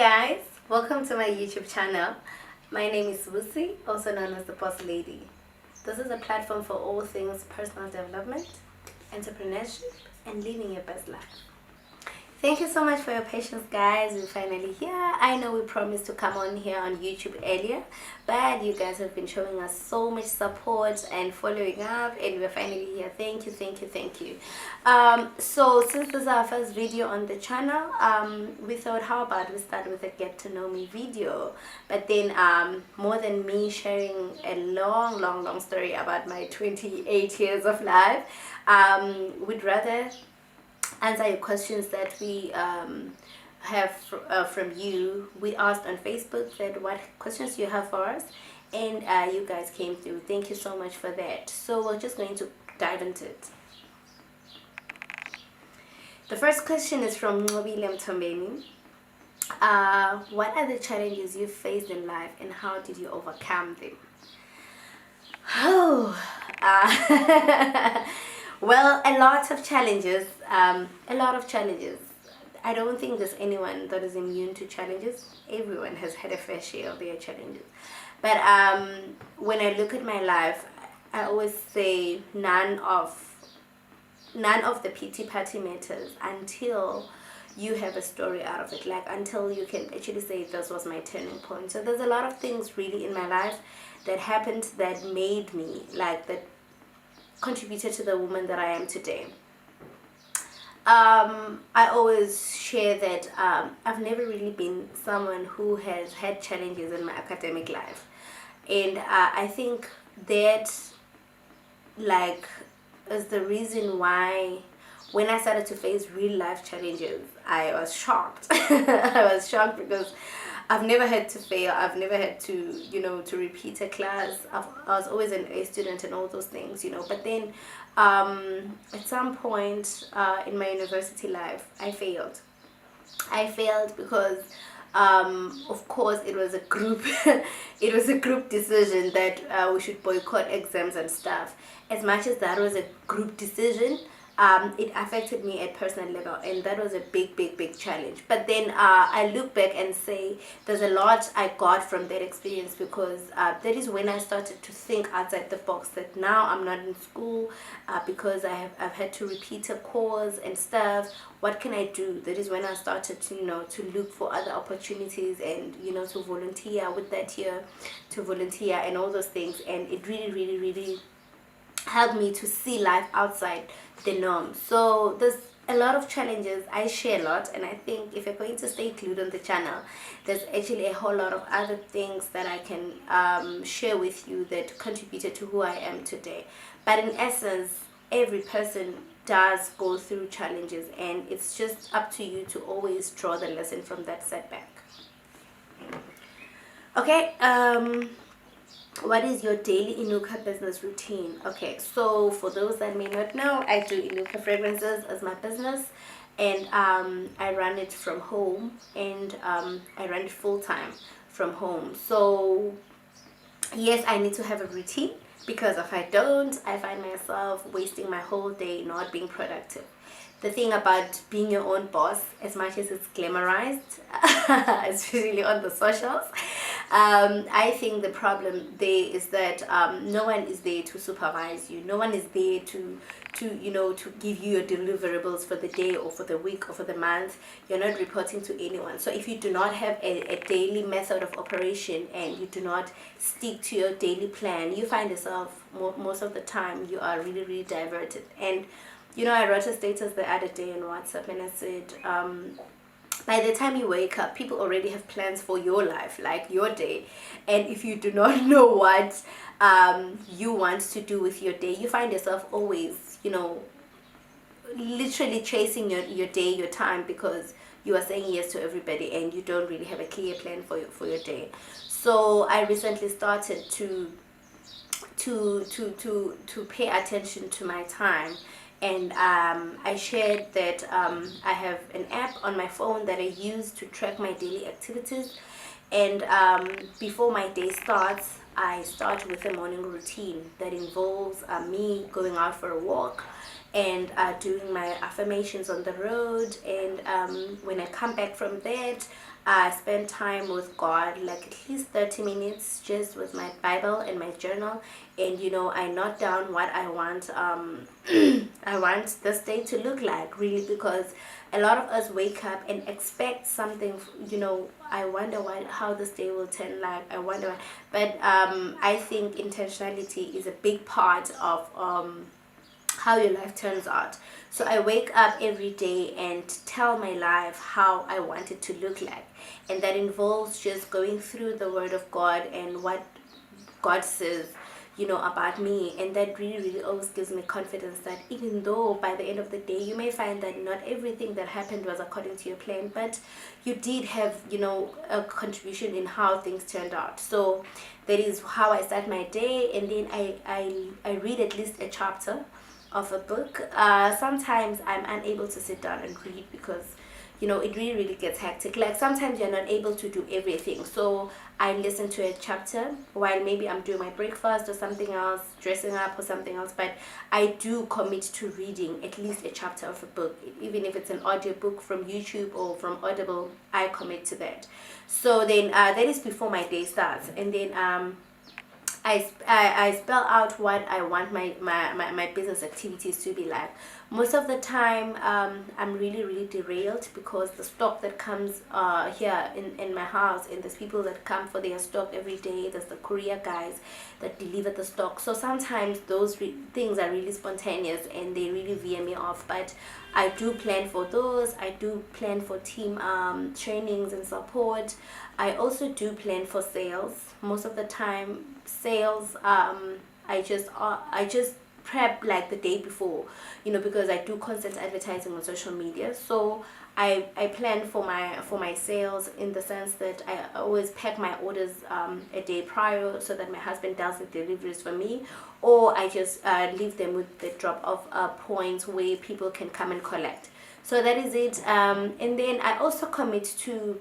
guys, welcome to my YouTube channel. My name is Lucy, also known as the Boss Lady. This is a platform for all things personal development, entrepreneurship, and living your best life. Thank you so much for your patience, guys. We're finally here. I know we promised to come on here on YouTube earlier, but you guys have been showing us so much support and following up, and we're finally here. Thank you, thank you, thank you. So since this is our first video on the channel, we thought, how about we start with a get to know me video? But then more than me sharing a long story about my 28 years of life, we'd rather answer your questions that we have from you. We asked on Facebook that what questions you have for us, and you guys came through. Thank you so much for that. So we're just going to dive into it. The first question is from William Tombeni. What are the challenges you faced in life and how did you overcome them? Oh, well, a lot of challenges. I don't think there's anyone that is immune to challenges. Everyone has had a fair share of their challenges. But when I look at my life, I always say none of the pity party matters until you have a story out of it, like until you can actually say this was my turning point. So there's a lot of things really in my life that happened that made me, like, that contributed to the woman that I am today. I always share that I've never really been someone who has had challenges in my academic life, and I think that, like, is the reason why when I started to face real life challenges, I was shocked. I was shocked because I've never had to fail. I've never had to, to repeat a class. I was always an A student and all those things, But then at some point in my university life, I failed. I failed because, of course, it was a group, it was a group decision that we should boycott exams and stuff. As much as that was a group decision, it affected me at personal level, and that was a big challenge. But then I look back and say there's a lot I got from that experience, because that is when I started to think outside the box, that now I'm not in school because I've had to repeat a course and stuff. What can I do? That is when I started to to look for other opportunities and to volunteer with that year, to volunteer and all those things. And it really helped me to see life outside the norm. So there's a lot of challenges. I share a lot, and I think if you're going to stay glued on the channel, there's actually a whole lot of other things that I can share with you that contributed to who I am today. But in essence, every person does go through challenges, and it's just up to you to always draw the lesson from that setback. Okay, what is your daily Inuka business routine? Okay, so for those that may not know, I do Inuka fragrances as my business, and I run it from home, and I run it full-time from home. So yes, I need to have a routine, because if I don't, I find myself wasting my whole day not being productive. The thing about being your own boss, as much as it's glamorized, especially on the socials, I think the problem there is that no one is there to supervise you. No one is there to give you your deliverables for the day or for the week or for the month. You're not reporting to anyone. So if you do not have a daily method of operation, and you do not stick to your daily plan, you find yourself most of the time you are really diverted. And I wrote a status the other day on WhatsApp, and I said, by the time you wake up, people already have plans for your life, like your day. And if you do not know what you want to do with your day, you find yourself always, literally chasing your day, your time, because you are saying yes to everybody and you don't really have a clear plan for your day. So I recently started to pay attention to my time. And I shared that I have an app on my phone that I use to track my daily activities. And before my day starts, I start with a morning routine that involves me going out for a walk, and doing my affirmations on the road. And when I come back from that, I spend time with God, like at least 30 minutes just with my Bible and my journal. And I note down what I want I want this day to look like, really, because a lot of us wake up and expect something. I wonder how this day will turn like. I wonder, but I think intentionality is a big part of how your life turns out. So I wake up every day and tell my life how I want it to look like. And that involves just going through the Word of God and what God says, about me. And that really, really always gives me confidence that even though by the end of the day you may find that not everything that happened was according to your plan, but you did have, a contribution in how things turned out. So that is how I start my day. And then I read at least a chapter of a book. Sometimes I'm unable to sit down and read because it really, really gets hectic. Like sometimes you're not able to do everything. So I listen to a chapter while maybe I'm doing my breakfast or something else, dressing up or something else. But I do commit to reading at least a chapter of a book. Even if it's an audio book from YouTube or from Audible, I commit to that. So then that is before my day starts. And then I spell out what I want my business activities to be like. Most of the time, I'm really, really derailed because the stock that comes here in my house, and there's people that come for their stock every day. There's the courier guys that deliver the stock. So sometimes those things are really spontaneous and they really veer me off. But I do plan for those. I do plan for team trainings and support. I also do plan for sales. Most of the time, sales, I just prep like the day before, because I do constant advertising on social media. So I plan for my sales in the sense that I always pack my orders a day prior so that my husband does the deliveries for me, or I just leave them with the drop off points where people can come and collect. So that is it. And then I also commit to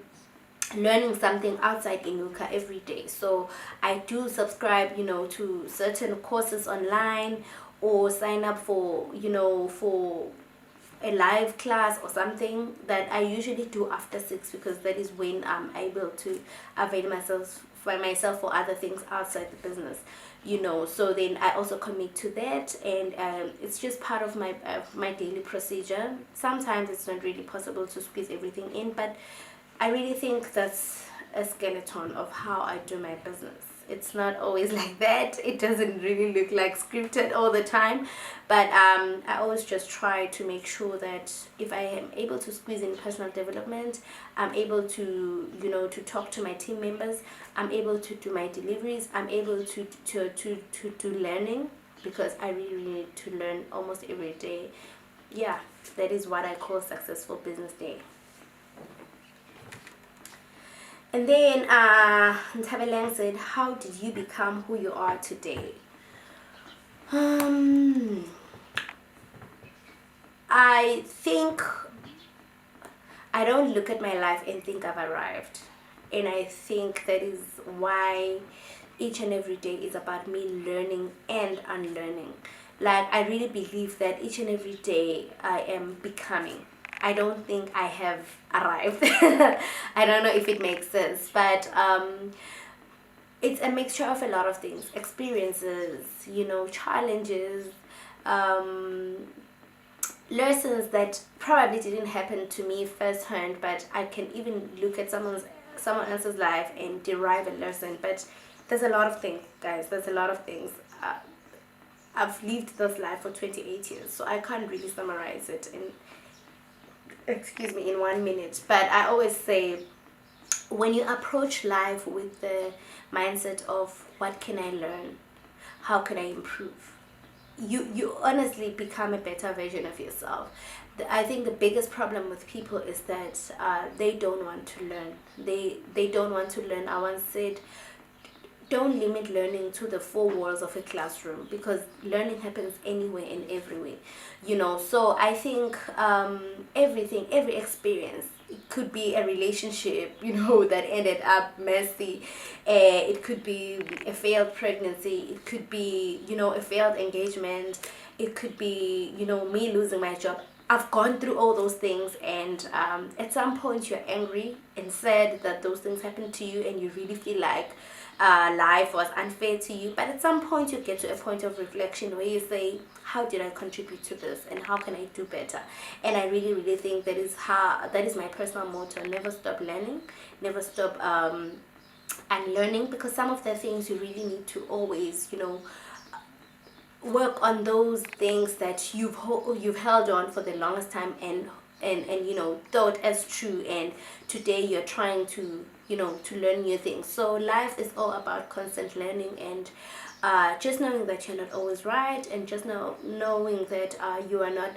learning something outside Inuka every day. So I do subscribe, to certain courses online, or sign up for a live class or something that I usually do after 6, because that is when I'm able to avail myself for other things outside the business. So then I also commit to that, and it's just part of my daily procedure. Sometimes it's not really possible to squeeze everything in, but I really think that's a skeleton of how I do my business. It's not always like that. It doesn't really look like scripted all the time, but I always just try to make sure that if I am able to squeeze in personal development, I'm able to to talk to my team members, I'm able to do my deliveries, I'm able to do learning, because I really, really need to learn almost every day. Yeah, that is what I call successful business day. And then Ntabeleng said, how did you become who you are today? I think I don't look at my life and think I've arrived. And I think that is why each and every day is about me learning and unlearning. Like, I really believe that each and every day I am becoming. I don't think I have arrived. I don't know if it makes sense, but it's a mixture of a lot of things: experiences, challenges, lessons that probably didn't happen to me firsthand, but I can even look at someone else's life and derive a lesson. But there's a lot of things, guys. There's a lot of things. I've lived this life for 28 years, so I can't really summarize it in 1 minute. But I always say, when you approach life with the mindset of what can I learn, how can I improve, you honestly become a better version of yourself. I think the biggest problem with people is that they don't want to learn. They don't want to learn. I once said, don't limit learning to the 4 walls of a classroom, because learning happens anywhere and everywhere. So I think every experience, it could be a relationship that ended up messy, it could be a failed pregnancy, it could be a failed engagement, it could be me losing my job. I've gone through all those things, and at some point you're angry and sad that those things happened to you, and you really feel like life was unfair to you. But at some point you get to a point of reflection where you say, how did I contribute to this, and how can I do better? And I really, really think that is my personal motto: never stop learning, never stop unlearning, because some of the things you really need to always, work on those things that you've held on for the longest time, and thought as true, and today you're trying to to learn new things. So life is all about constant learning, and just knowing that you're not always right, and just knowing that you are not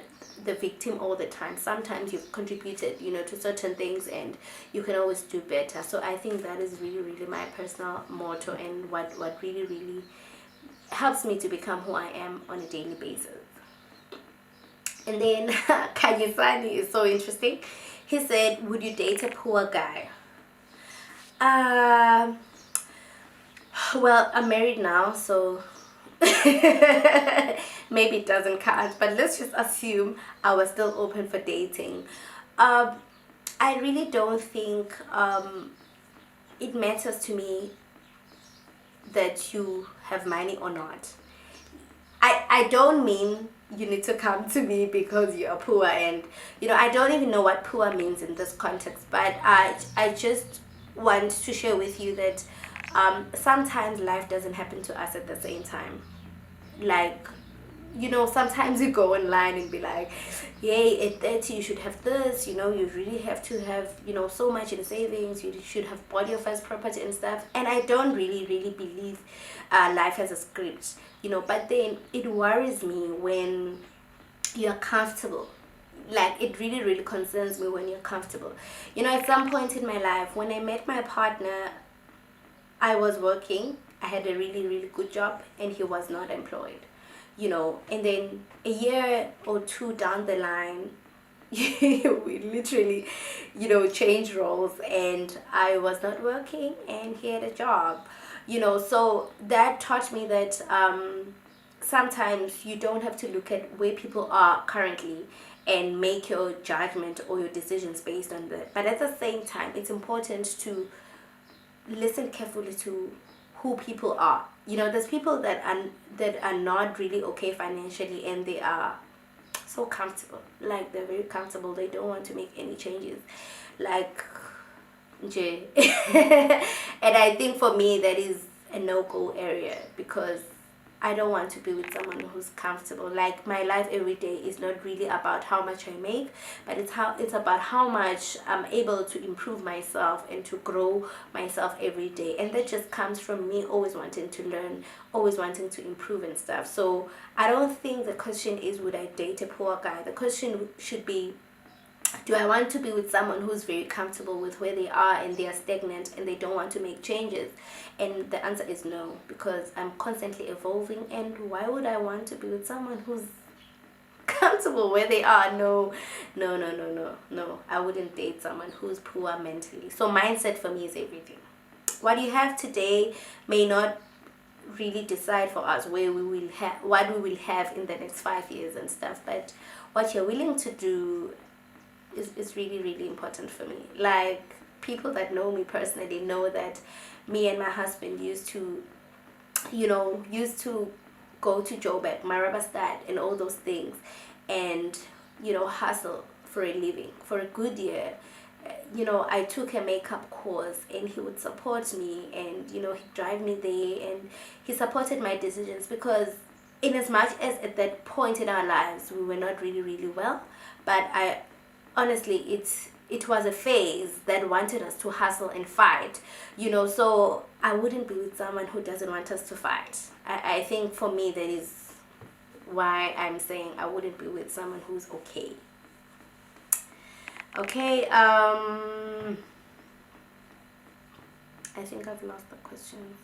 the victim all the time. Sometimes you've contributed to certain things, and you can always do better. So I think that is really, really my personal motto, and what really, really helps me to become who I am on a daily basis. And then Kanyesani is so interesting. He said, would you date a poor guy? Well, I'm married now, so maybe it doesn't count, but let's just assume I was still open for dating. I really don't think it matters to me that you have money or not. I don't mean you need to come to me because you're poor, and I don't even know what poor means in this context, but I just want to share with you that sometimes life doesn't happen to us at the same time. Like, sometimes you go online and be like, yay, at 30 you should have this, you really have to have so much in savings, you should have bought your first property and stuff. And I don't really, really believe life has a script, but then it worries me when you're comfortable. Like, it really, really concerns me when you're comfortable. At some point in my life, when I met my partner, I was working, I had a really, really good job, and he was not employed. And then a year or two down the line, we literally, changed roles, and I was not working and he had a job. So that taught me that sometimes you don't have to look at where people are currently and make your judgment or your decisions based on that. But at the same time, it's important to listen carefully to who people are. There's people that are not really okay financially, and they are so comfortable. Like, they're very comfortable, they don't want to make any changes, like Jay. And I think for me that is a no-go area, because I don't want to be with someone who's comfortable. Like, my life every day is not really about how much I make, but it's about how much I'm able to improve myself and to grow myself every day. And that just comes from me always wanting to learn, always wanting to improve and stuff. So I don't think the question is, would I date a poor guy? The question should be, do I want to be with someone who's very comfortable with where they are, and they are stagnant and they don't want to make changes? And the answer is no, because I'm constantly evolving, and why would I want to be with someone who's comfortable where they are? No. I wouldn't date someone who's poor mentally. So mindset for me is everything. What you have today may not really decide for us what we will have in the next 5 years and stuff, but what you're willing to do is really, really important for me. Like, people that know me personally know that me and my husband used to go to Joburg, Marabastad, and all those things, and hustle for a living for a good year. I took a makeup course, and he would support me, and he'd drive me there, and he supported my decisions, because in as much as at that point in our lives we were not really, really well, but honestly, it was a phase that wanted us to hustle and fight, so I wouldn't be with someone who doesn't want us to fight. I think for me that is why I'm saying I wouldn't be with someone who's okay. Okay, I think I've lost the questions.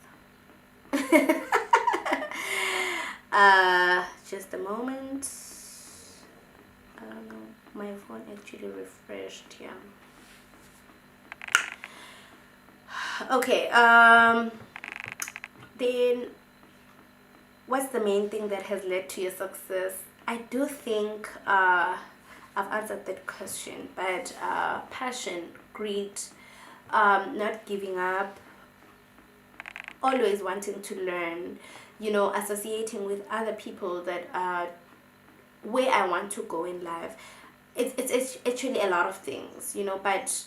Just a moment. My phone actually refreshed. Yeah. Okay. Then what's the main thing that has led to your success? I do think I've answered that question. But passion, greed, not giving up, always wanting to learn, associating with other people that are where I want to go in life. It's actually a lot of things, but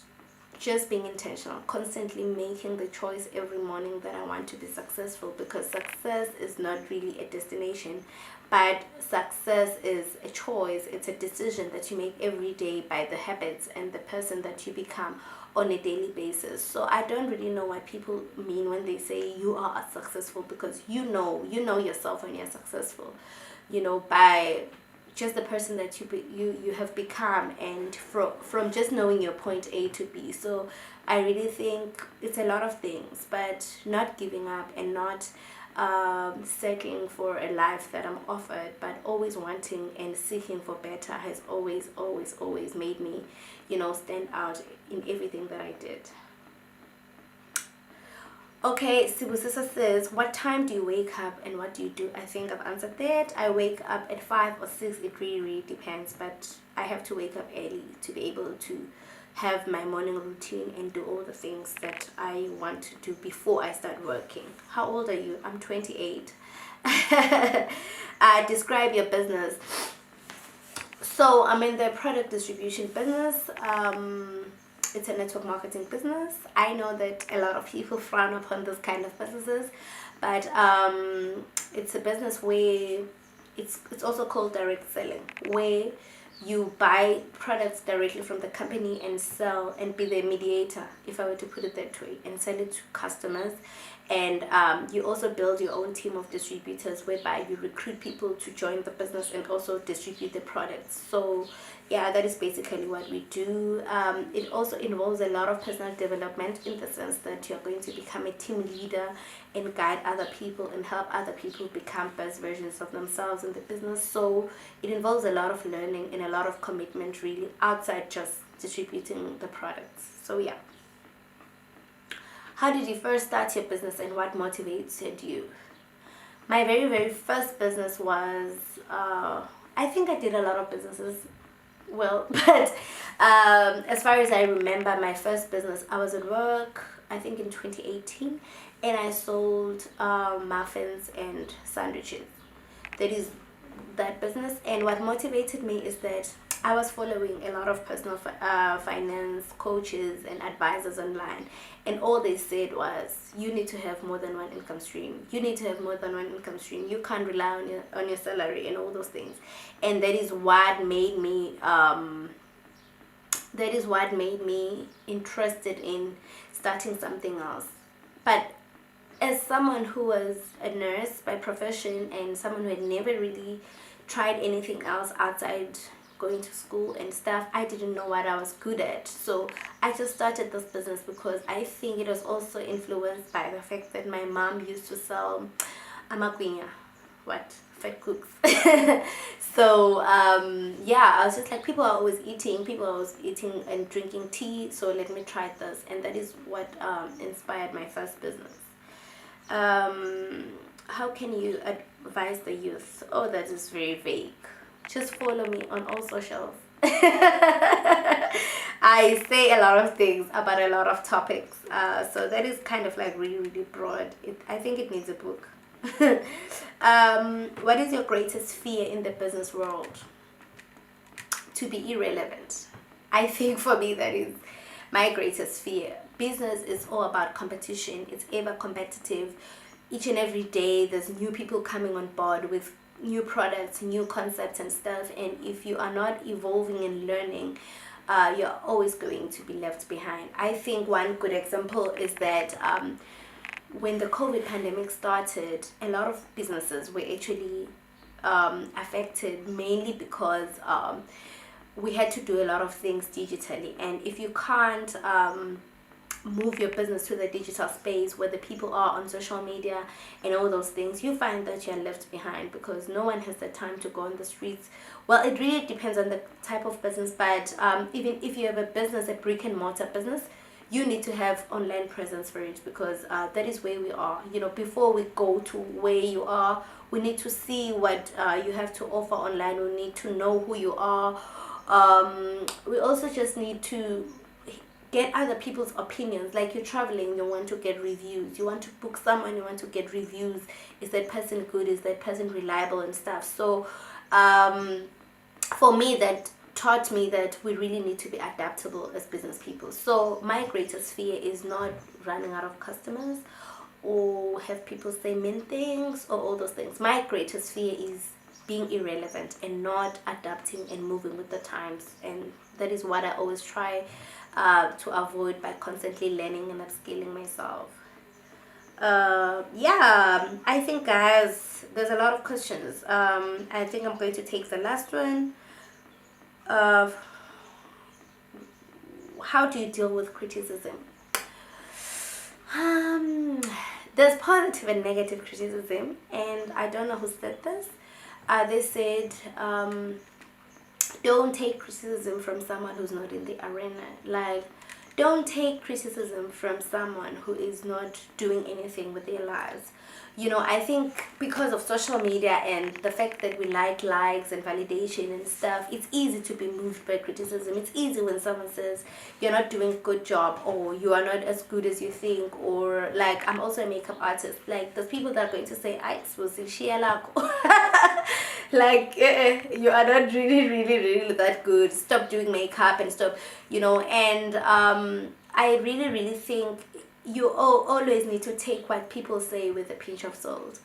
just being intentional, constantly making the choice every morning that I want to be successful, because success is not really a destination, but success is a choice. It's a decision that you make every day by the habits and the person that you become on a daily basis. So I don't really know what people mean when they say you are successful, because you know yourself when you're successful, by just the person that you have become, and from just knowing your point A to B. So I really think it's a lot of things, but not giving up and not settling for a life that I'm offered, but always wanting and seeking for better has always made me, stand out in everything that I did. Okay, Sibusisa says, what time do you wake up and what do you do? I think I've answered that. I wake up at 5 or 6. It really depends, but I have to wake up early to be able to have my morning routine and do all the things that I want to do before I start working. How old are you? I'm 28. Describe your business. So I'm in the product distribution business. It's a network marketing business. I know that a lot of people frown upon this kind of businesses, but it's a business where it's also called direct selling, where you buy products directly from the company and sell and be the mediator, if I were to put it that way, and sell it to customers. And you also build your own team of distributors, whereby you recruit people to join the business and also distribute the products. So yeah, that is basically what we do. It also involves a lot of personal development, in the sense that you're going to become a team leader and guide other people and help other people become best versions of themselves in the business. So it involves a lot of learning and a lot of commitment, really, outside just distributing the products. So yeah. How did you first start your business and what motivated you? My very first business was, I think I did a lot of businesses, well, but as far as I remember, my first business, I was at work, I think in 2018, and I sold muffins and sandwiches. That is that business. And what motivated me is that I was following a lot of personal finance coaches and advisors online, and all they said was, you need to have more than one income stream. You need to have more than one income stream. You can't rely on your salary and all those things. And that is what made me interested in starting something else. But as someone who was a nurse by profession and someone who had never really tried anything else outside going to school and stuff, I didn't know what I was good at. So I just started this business because I think it was also influenced by the fact that my mom used to sell amagwinya, fat cooks. So yeah, I was just like, people are always eating and drinking tea, so let me try this. And that is what inspired my first business. How can you advise the youth? Oh, that is very vague. Just follow me on all socials. I say a lot of things about a lot of topics, so that is kind of like really broad. I think it needs a book. What is your greatest fear in the business world? To be irrelevant. I think for me that is my greatest fear. Business is all about competition. It's ever competitive. Each and every day there's new people coming on board with new products, new concepts and stuff, and if you are not evolving and learning, you're always going to be left behind. I think one good example is that when the COVID pandemic started, a lot of businesses were actually affected, mainly because we had to do a lot of things digitally, and if you can't move your business to the digital space where the people are on social media and all those things, you find that you're left behind, because no one has the time to go on the streets. Well, it really depends on the type of business, but even if you have a business, a brick and mortar business, you need to have online presence for it, because that is where we are. Before we go to where you are, we need to see what you have to offer online. We need to know who you are, We also just need to get other people's opinions. Like, you're traveling, you want to get reviews, you want to book someone, you want to get reviews. Is that person good, is that person reliable and stuff? So for me, that taught me that we really need to be adaptable as business people. So my greatest fear is not running out of customers or have people say mean things or all those things. My greatest fear is being irrelevant and not adapting and moving with the times, and that is what I always try to avoid by constantly learning and upskilling myself. Yeah, I think, guys, there's a lot of questions. I think I'm going to take the last one. How do you deal with criticism? There's positive and negative criticism, and I don't know who said this. They said, don't take criticism from someone who's not in the arena. Like, don't take criticism from someone who is not doing anything with their lives. I think because of social media and the fact that we like likes and validation and stuff, it's easy to be moved by criticism. It's easy when someone says you're not doing a good job, or you are not as good as you think, or like, I'm also a makeup artist. Like, there's people that are going to say, I was in like, you are not really that good. Stop doing makeup and stop, and I really think you always need to take what people say with a pinch of salt.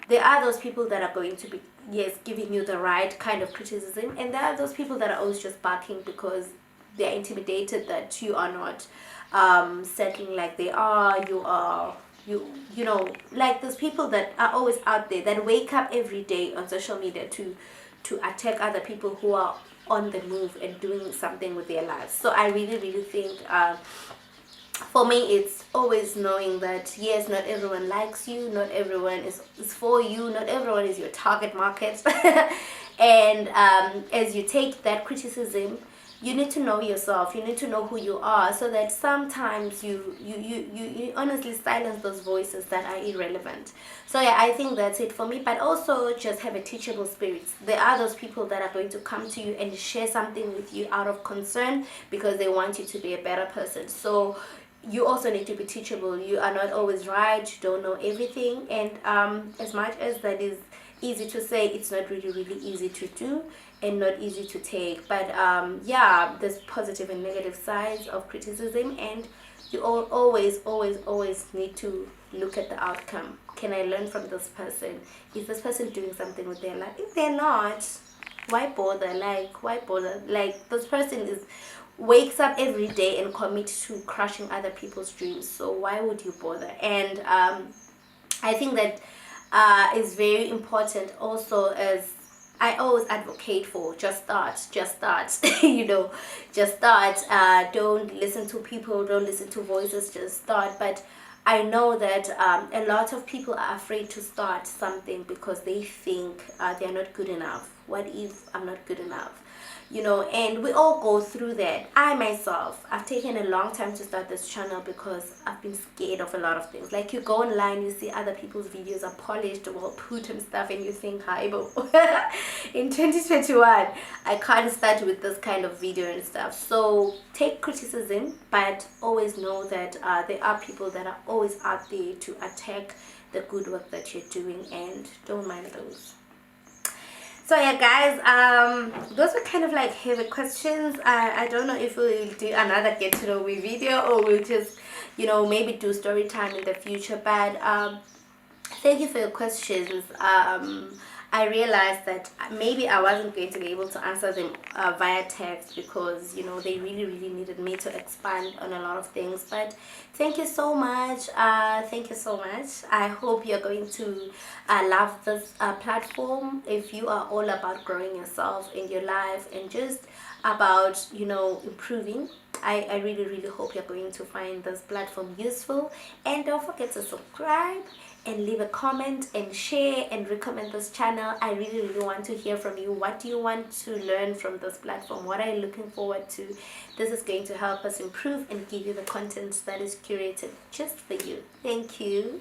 There are those people that are going to be, yes, giving you the right kind of criticism, and there are those people that are always just barking because they're intimidated that you are not settling like they are. Like those people that are always out there that wake up every day on social media to attack other people who are on the move and doing something with their lives. So I really think, for me, it's always knowing that, yes, not everyone likes you, not everyone is for you, not everyone is your target market. And as you take that criticism, you need to know yourself, you need to know who you are, so that sometimes you honestly silence those voices that are irrelevant. So yeah, I think that's it for me. But also just have a teachable spirit. There are those people that are going to come to you and share something with you out of concern because they want you to be a better person. So you also need to be teachable. You are not always right, you don't know everything, and as much as that is easy to say, it's not really easy to do and not easy to take. But yeah, there's positive and negative sides of criticism, and you always need to look at the outcome. Can I learn from this person? Is this person doing something with their life? If they're not, why bother? Like, why bother? Like, this person wakes up every day and commits to crushing other people's dreams, so why would you bother? And I think that is very important also, as I always advocate for, just start just start. Don't listen to people, don't listen to voices, just start. But I know that a lot of people are afraid to start something because they think they're not good enough. What if I'm not good enough? And we all go through that. I myself, I've taken a long time to start this channel because I've been scared of a lot of things. Like, you go online, you see other people's videos are polished, well put and stuff, and you think, hi, but in 2021 I can't start with this kind of video and stuff. So take criticism, but always know that there are people that are always out there to attack the good work that you're doing, and don't mind those. So yeah, guys, those were kind of like heavy questions. I don't know if we'll do another get to know me video, or we'll just maybe do story time in the future. But thank you for your questions. I realized that maybe I wasn't going to be able to answer them via text because they really needed me to expand on a lot of things. But thank you so much. Thank you so much. I hope you're going to love this platform. If you are all about growing yourself in your life and just about improving, I really hope you're going to find this platform useful. And don't forget to subscribe and leave a comment and share and recommend this channel. I really want to hear from you. What do you want to learn from this platform? What are you looking forward to? This is going to help us improve and give you the content that is curated just for you. Thank you.